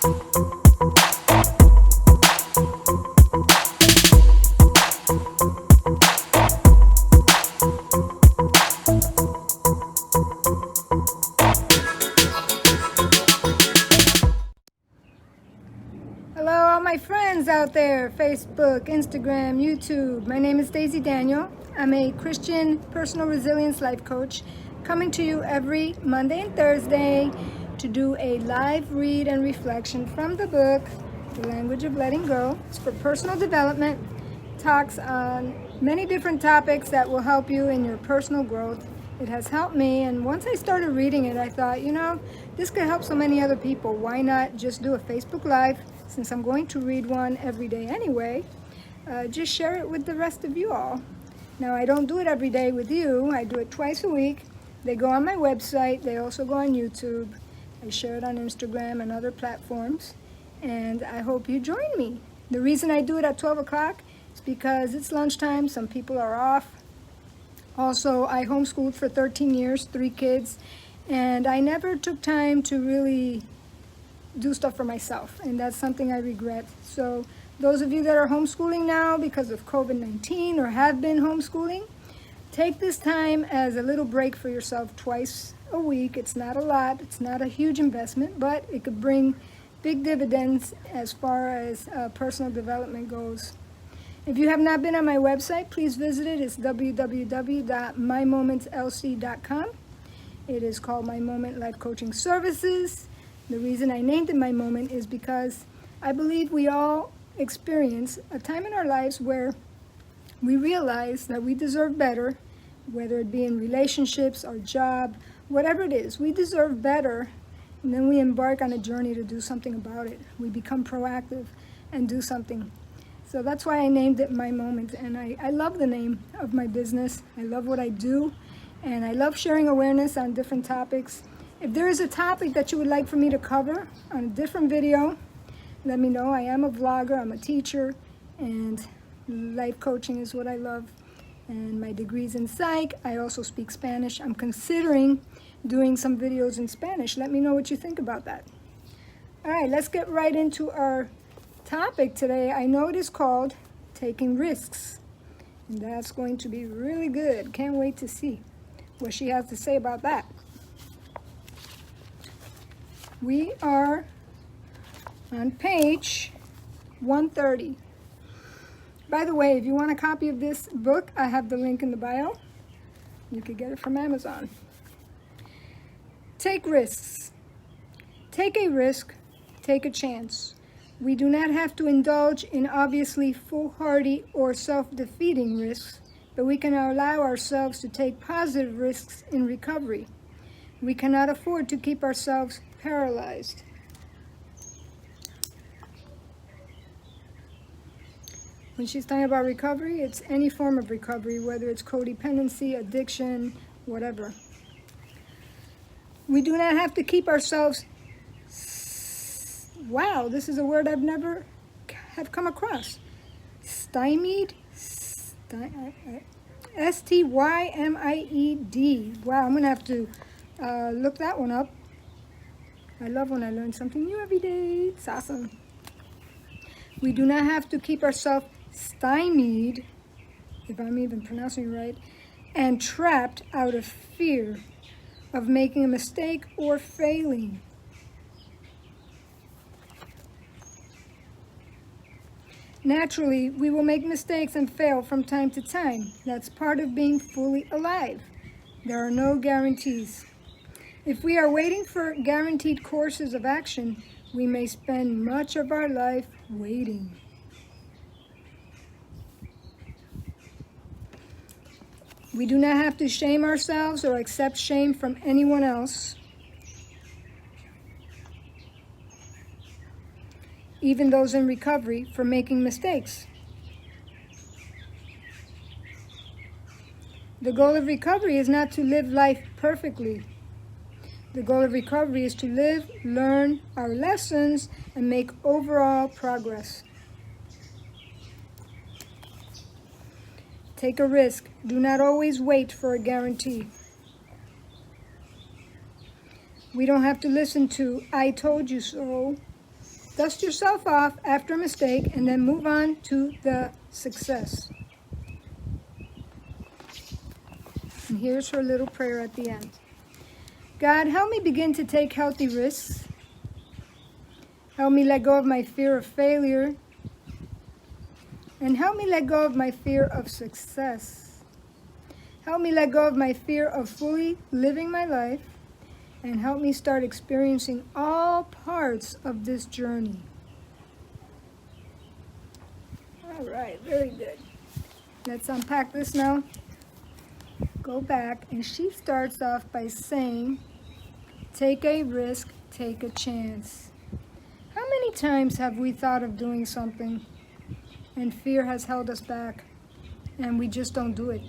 Hello, all my friends out there, Facebook, Instagram, YouTube. My name is Daisy Daniel. I'm a Christian personal resilience life coach coming to you every Monday and Thursday to do a live read and reflection from the book, The Language of Letting Go. It's for personal development, talks on many different topics that will help you in your personal growth. It has helped me, and once I started reading it, I thought, this could help so many other people. Why not just do a Facebook Live? Since I'm going to read one every day anyway, just share it with the rest of you all. Now, I don't do it every day with you. I do it twice a week. They go on my website. They also go on YouTube. I share it on Instagram and other platforms. And I hope you join me. The reason I do it at 12 o'clock is because it's lunchtime. Some people are off. Also, I homeschooled for 13 years, 3 kids. And I never took time to really do stuff for myself, and that's something I regret. So those of you that are homeschooling now because of COVID-19 or have been homeschooling, take this time as a little break for yourself twice a week. It's not a lot, it's not a huge investment, but it could bring big dividends as far as personal development goes. If you have not been on my website, please visit it. It's www.mymomentslc.com. It is called My Moment Life Coaching Services. The reason I named it My Moment is because I believe we all experience a time in our lives where we realize that we deserve better, whether it be in relationships, our job, whatever it is. We deserve better, and then we embark on a journey to do something about it. We become proactive and do something. So that's why I named it My Moment, and I love the name of my business. I love what I do, and I love sharing awareness on different topics. If there is a topic that you would like for me to cover on a different video, let me know. I am a vlogger, I'm a teacher, and life coaching is what I love. And my degree's in psych. I also speak Spanish. I'm considering doing some videos in Spanish. Let me know what you think about that. All right, let's get right into our topic today. I know it is called Taking Risks, and that's going to be really good. Can't wait to see what she has to say about that. We are on page 130. By the way, if you want a copy of this book, I have the link in the bio. You could get it from Amazon. Take risks. Take a risk, take a chance. We do not have to indulge in obviously foolhardy or self-defeating risks, but we can allow ourselves to take positive risks in recovery. We cannot afford to keep ourselves paralyzed. When she's talking about recovery, it's any form of recovery, whether it's codependency, addiction, whatever. We do not have to keep ourselves, wow, this is a word I've never have come across. Stymied? S-T-Y-M-I-E-D. Wow, I'm going to have to look that one up. I love when I learn something new every day. It's awesome. We do not have to keep ourselves stymied, if I'm even pronouncing it right, and trapped out of fear of making a mistake or failing. Naturally, we will make mistakes and fail from time to time. That's part of being fully alive. There are no guarantees. If we are waiting for guaranteed courses of action, we may spend much of our life waiting. We do not have to shame ourselves or accept shame from anyone else, even those in recovery, for making mistakes. The goal of recovery is not to live life perfectly. The goal of recovery is to live, learn our lessons, and make overall progress. Take a risk. Do not always wait for a guarantee. We don't have to listen to "I told you so" Dust yourself off after a mistake and then move on to the success. And here's her little prayer at the end. God, help me begin to take healthy risks. Help me let go of my fear of failure. And help me let go of my fear of success. Help me let go of my fear of fully living my life. And help me start experiencing all parts of this journey. All right, very good. Let's unpack this now. Go back, and she starts off by saying, take a risk, take a chance. How many times have we thought of doing something and fear has held us back and we just don't do it?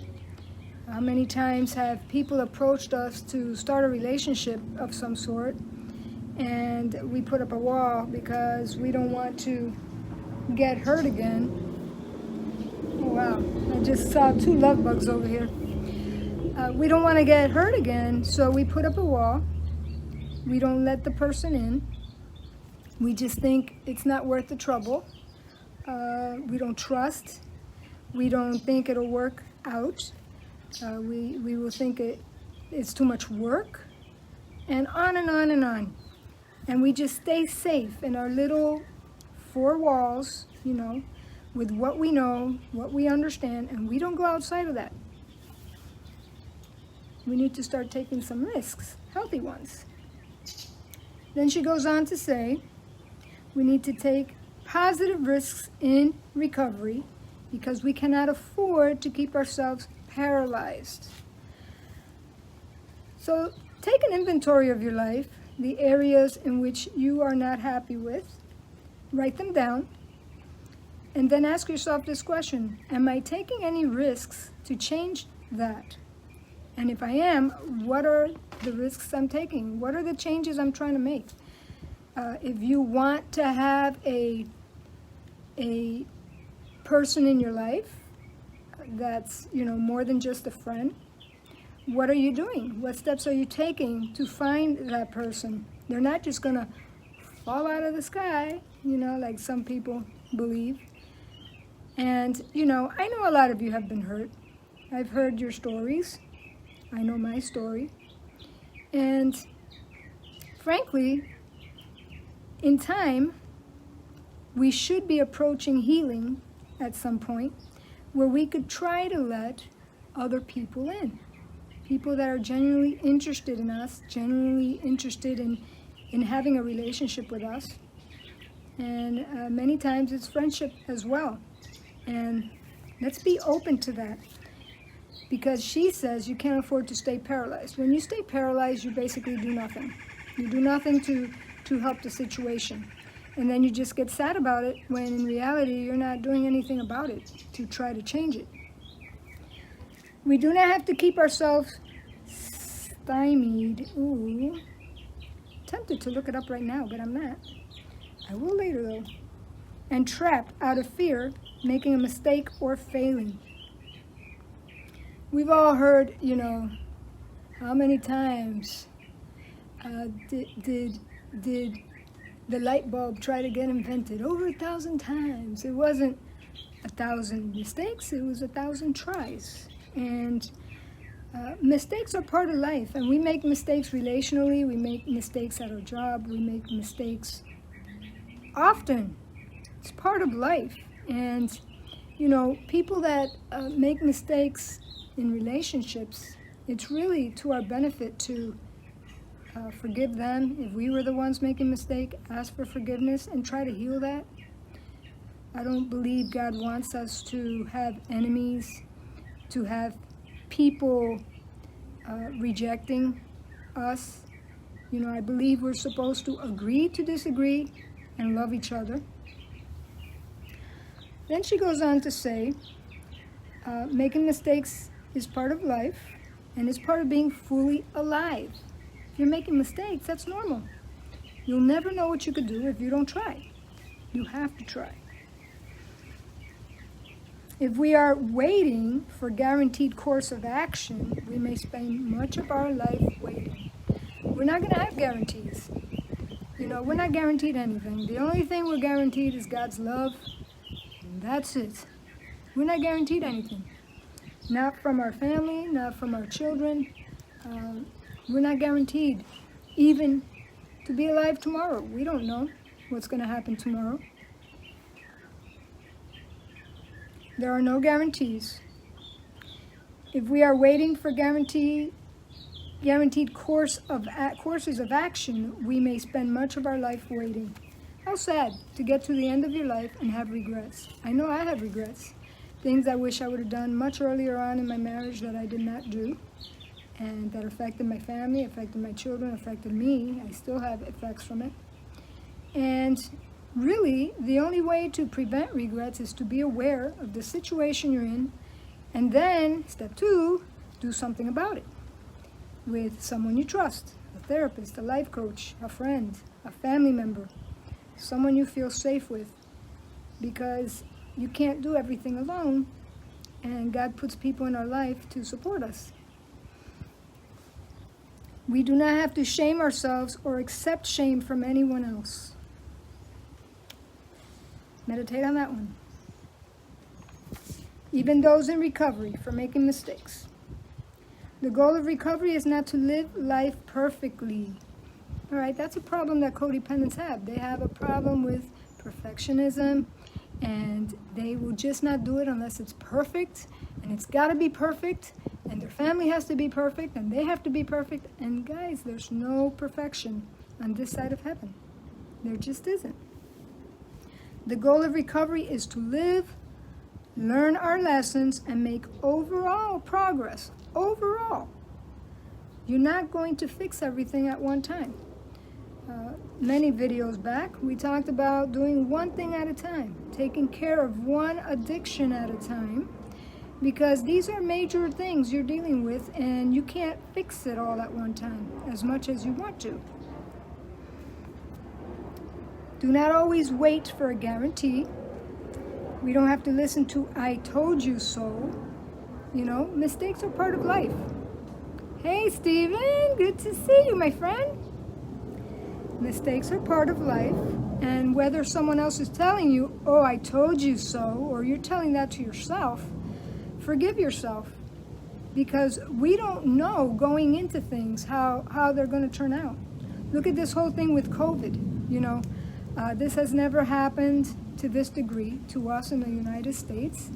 How many times have people approached us to start a relationship of some sort and we put up a wall because we don't want to get hurt again? Oh, wow, I just saw 2 love bugs over here. We don't want to get hurt again, so we put up a wall. We don't let the person in. We just think it's not worth the trouble. We don't trust. We don't think it'll work out. We will think it's too much work, and on and on and on. And we just stay safe in our little 4 walls, with what we know, what we understand, and we don't go outside of that. We need to start taking some risks, healthy ones. Then she goes on to say, we need to take positive risks in recovery because we cannot afford to keep ourselves paralyzed. So take an inventory of your life, the areas in which you are not happy with, write them down, and then ask yourself this question: am I taking any risks to change that? And if I am, what are the risks I'm taking? What are the changes I'm trying to make? If you want to have a person in your life that's, more than just a friend, what are you doing? What steps are you taking to find that person? They're not just going to fall out of the sky, like some people believe. And, I know a lot of you have been hurt. I've heard your stories. I know my story. And frankly, in time, we should be approaching healing at some point where we could try to let other people in. People that are genuinely interested in us, genuinely interested in having a relationship with us. And many times it's friendship as well. And let's be open to that. Because she says you can't afford to stay paralyzed. When you stay paralyzed, you basically do nothing. You do nothing to help the situation. And then you just get sad about it when in reality you're not doing anything about it to try to change it. We do not have to keep ourselves stymied. Ooh. Tempted to look it up right now, but I'm not. I will later though. And trapped out of fear, making a mistake or failing. We've all heard, how many times did the light bulb try to get invented? Over 1,000 times. It wasn't 1,000 mistakes, it was 1,000 tries. And mistakes are part of life, and we make mistakes relationally, we make mistakes at our job, we make mistakes often. It's part of life. And, people that make mistakes in relationships, it's really to our benefit to forgive them. If we were the ones making a mistake, ask for forgiveness and try to heal that. I don't believe God wants us to have enemies, to have people rejecting us. I believe we're supposed to agree to disagree and love each other. Then she goes on to say, making mistakes is part of life, and it's part of being fully alive. If you're making mistakes, that's normal. You'll never know what you could do if you don't try. You have to try. If we are waiting for guaranteed course of action, we may spend much of our life waiting. We're not going to have guarantees. We're not guaranteed anything. The only thing we're guaranteed is God's love, and that's it. We're not guaranteed anything. Not from our family, not from our children. We're not guaranteed even to be alive tomorrow. We don't know what's going to happen tomorrow. There are no guarantees. If we are waiting for guaranteed courses of action, we may spend much of our life waiting. How sad to get to the end of your life and have regrets. I know I have regrets. Things I wish I would have done much earlier on in my marriage that I did not do, and that affected my family, affected my children, affected me. I still have effects from it. And really, the only way to prevent regrets is to be aware of the situation you're in, and then, step 2, do something about it with someone you trust, a therapist, a life coach, a friend, a family member, someone you feel safe with, because you can't do everything alone, and God puts people in our life to support us. We do not have to shame ourselves or accept shame from anyone else. Meditate on that one. Even those in recovery for making mistakes. The goal of recovery is not to live life perfectly. All right, that's a problem that codependents have. They have a problem with perfectionism, and they will just not do it unless it's perfect, and it's got to be perfect, and their family has to be perfect, and they have to be perfect. And guys, there's no perfection on this side of heaven. There just isn't. The goal of recovery is to live, learn our lessons, and make overall progress. Overall. You're not going to fix everything at one time. Many videos back, we talked about doing one thing at a time, taking care of one addiction at a time, because these are major things you're dealing with, and you can't fix it all at one time as much as you want to. Do not always wait for a guarantee. We don't have to listen to "I told you so." Mistakes are part of life. Hey, Steven, good to see you, my friend. Mistakes are part of life, and whether someone else is telling you, "Oh, I told you so," or you're telling that to yourself, forgive yourself, because we don't know going into things how they're going to turn out. Look at this whole thing with COVID. This has never happened to this degree to us in the United States,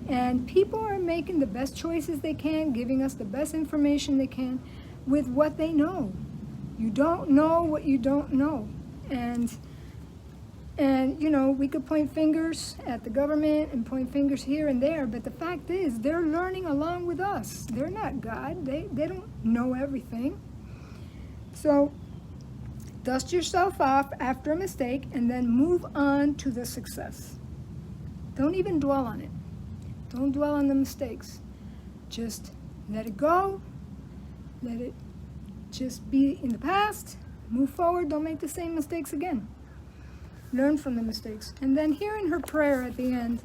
and people are making the best choices they can, giving us the best information they can with what they know. You don't know what you don't know. And we could point fingers at the government and point fingers here and there, but the fact is they're learning along with us. They're not God. They don't know everything. So dust yourself off after a mistake and then move on to the success. Don't even dwell on it. Don't dwell on the mistakes. Just let it go. Let it just be in the past. Move forward. Don't make the same mistakes again. Learn from the mistakes. And then here in her prayer at the end,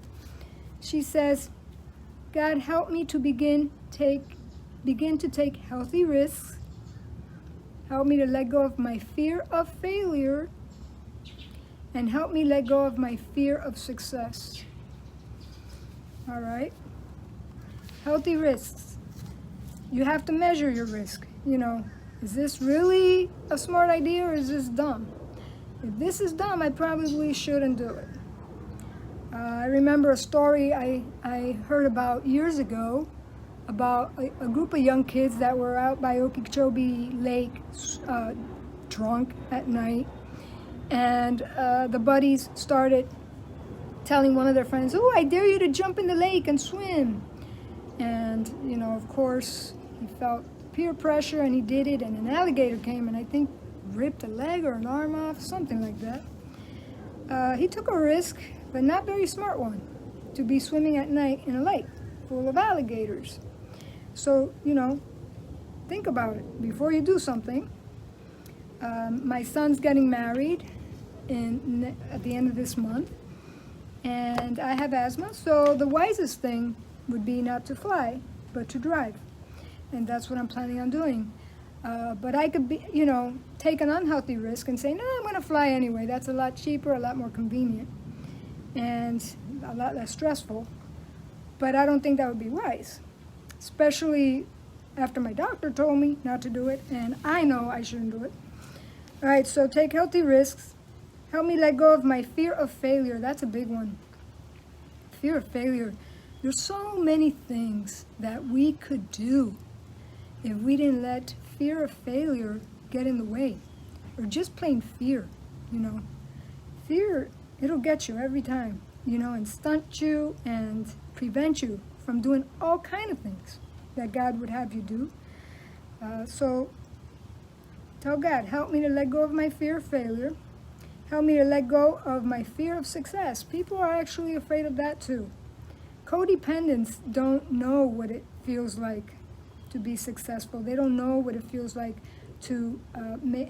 she says, "God, help me to begin to take healthy risks. Help me to let go of my fear of failure, and help me let go of my fear of success." All right? Healthy risks. You have to measure your risk. Is this really a smart idea, or is this dumb? If this is dumb, I probably shouldn't do it. I remember a story I heard about years ago about a group of young kids that were out by Okeechobee Lake drunk at night, and the buddies started telling one of their friends, "Oh, I dare you to jump in the lake and swim." And of course he felt peer pressure and he did it, and an alligator came and I think ripped a leg or an arm off, something like that. He took a risk, but not very smart one, to be swimming at night in a lake full of alligators. So, think about it before you do something. My son's getting married at the end of this month, and I have asthma, so the wisest thing would be not to fly, but to drive. And that's what I'm planning on doing. But I could take an unhealthy risk and say, "No, I'm going to to fly anyway. That's a lot cheaper, a lot more convenient, and a lot less stressful. But I don't think that would be wise, especially after my doctor told me not to do it, and I know I shouldn't do it. All right, so take healthy risks. Help me let go of my fear of failure. That's a big one. Fear of failure. There's so many things that we could do if we didn't let fear of failure get in the way, or just plain fear, you know. Fear, it'll get you every time, you know, and stunt you and prevent you from doing all kind of things that God would have you do. So tell God, help me to let go of my fear of failure. Help me to let go of my fear of success. People are actually afraid of that too. Codependents don't know what it feels like to be successful. They don't know what it feels like to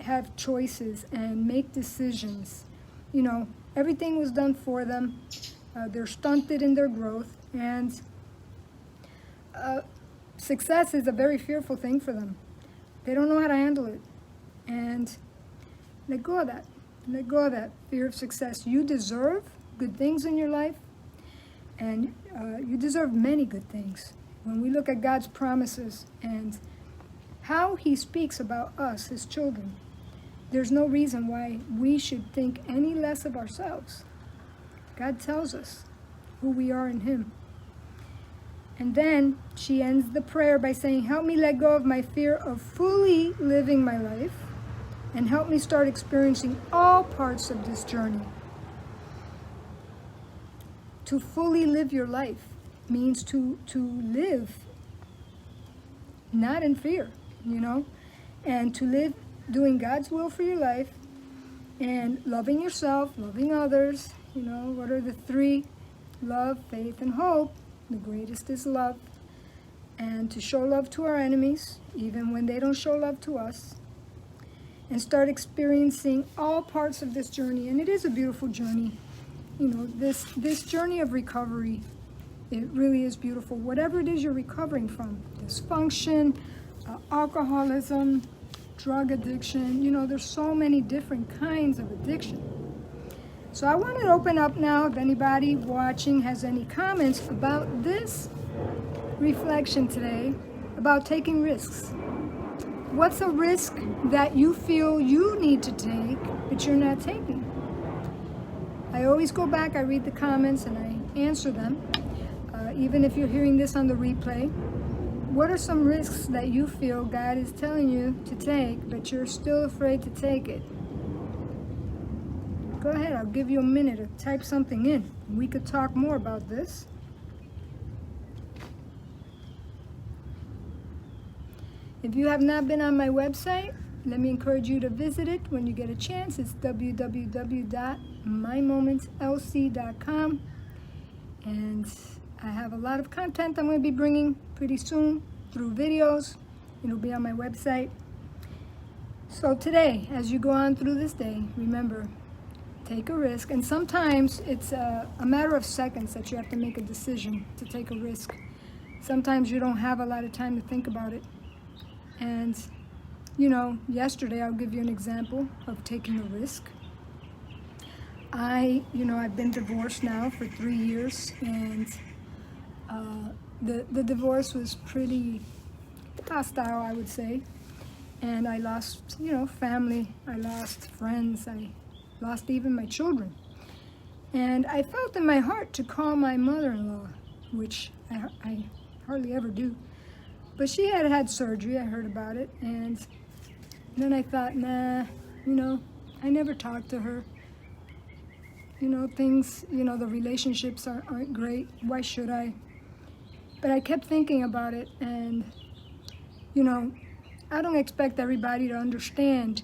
have choices and make decisions. You know, everything was done for them. They're stunted in their growth, and success is a very fearful thing for them. They don't know how to handle it. And let go of that. Let go of that fear of success. You deserve good things in your life, and you deserve many good things. When we look at God's promises and how he speaks about us, his children, there's no reason why we should think any less of ourselves. God tells us who we are in him. And then she ends the prayer by saying, help me let go of my fear of fully living my life, and help me start experiencing all parts of this journey. To fully live your life means to live not in fear, you know, and to live doing God's will for your life and loving yourself, loving others. You know, what are the three? Love, faith, and hope. The greatest is love. And to show love to our enemies, even when they don't show love to us. And start experiencing all parts of this journey. And it is a beautiful journey. You know, this journey of recovery, it really is beautiful. Whatever it is you're recovering from, dysfunction, alcoholism, drug addiction, you know, there's so many different kinds of addiction. So I want to open up now, if anybody watching has any comments about this reflection today, about taking risks. What's a risk that you feel you need to take, but you're not taking? I always go back, I read the comments, and I answer them. Even if you're hearing this on the replay, what are some risks that you feel God is telling you to take, but you're still afraid to take it? Go ahead, I'll give you a minute to type something in. We could talk more about this. If you have not been on my website, let me encourage you to visit it when you get a chance. It's www.mymomentslc.com. And I have a lot of content I'm going to be bringing pretty soon through videos. It'll be on my website. So today, as you go on through this day, remember, take a risk. And sometimes it's a matter of seconds that you have to make a decision to take a risk. Sometimes you don't have a lot of time to think about it. And, you know, yesterday, I'll give you an example of taking a risk. I've been divorced now for 3 years, and the divorce was pretty hostile, I would say. And I lost, family. I lost friends. I lost even my children. And I felt in my heart to call my mother-in-law, which I hardly ever do. But she had surgery, I heard about it, and then I thought, nah, I never talked to her. Things, the relationships aren't great, why should I? But I kept thinking about it, and, I don't expect everybody to understand,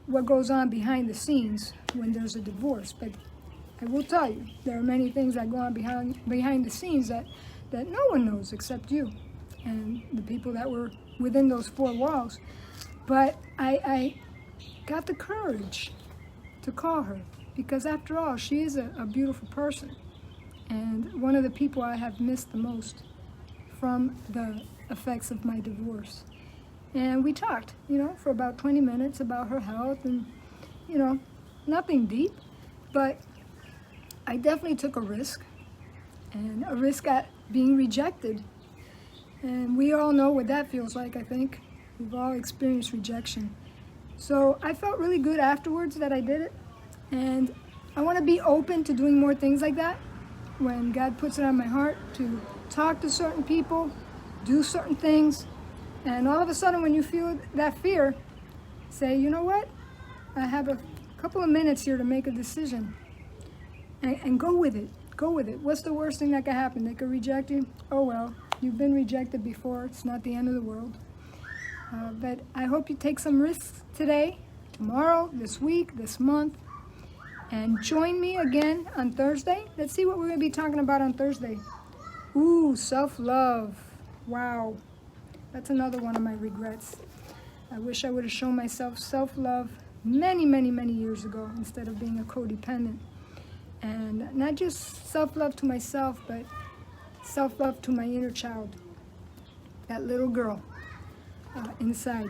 what goes on behind the scenes when there's a divorce, but I will tell you, there are many things that go on behind the scenes that no one knows except you and the people that were within those four walls. But I got the courage to call her, because after all, she is a beautiful person, and one of the people I have missed the most from the effects of my divorce. And we talked, for about 20 minutes about her health, and, nothing deep, but I definitely took a risk, and a risk at being rejected. And we all know what that feels like, I think. We've all experienced rejection. So I felt really good afterwards that I did it. And I want to be open to doing more things like that. When God puts it on my heart to talk to certain people, do certain things, and all of a sudden when you feel that fear, say, you know what? I have a couple of minutes here to make a decision. And go with it. Go with it. What's the worst thing that could happen? They could reject you? Oh well, you've been rejected before. It's not the end of the world. But I hope you take some risks today, tomorrow, this week, this month. And join me again on Thursday. Let's see what we're going to be talking about on Thursday. Ooh, self-love. Wow. That's another one of my regrets. I wish I would have shown myself self-love many, many, many years ago instead of being a codependent. And not just self-love to myself, but self-love to my inner child. That little girl inside,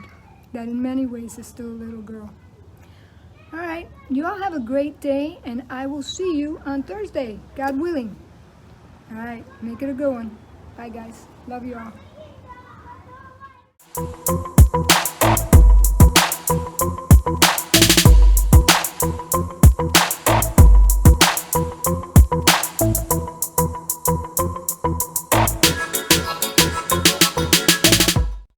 that in many ways is still a little girl. All right, you all have a great day, and I will see you on Thursday, God willing. All right, make it a good one. Bye, guys. Love you all.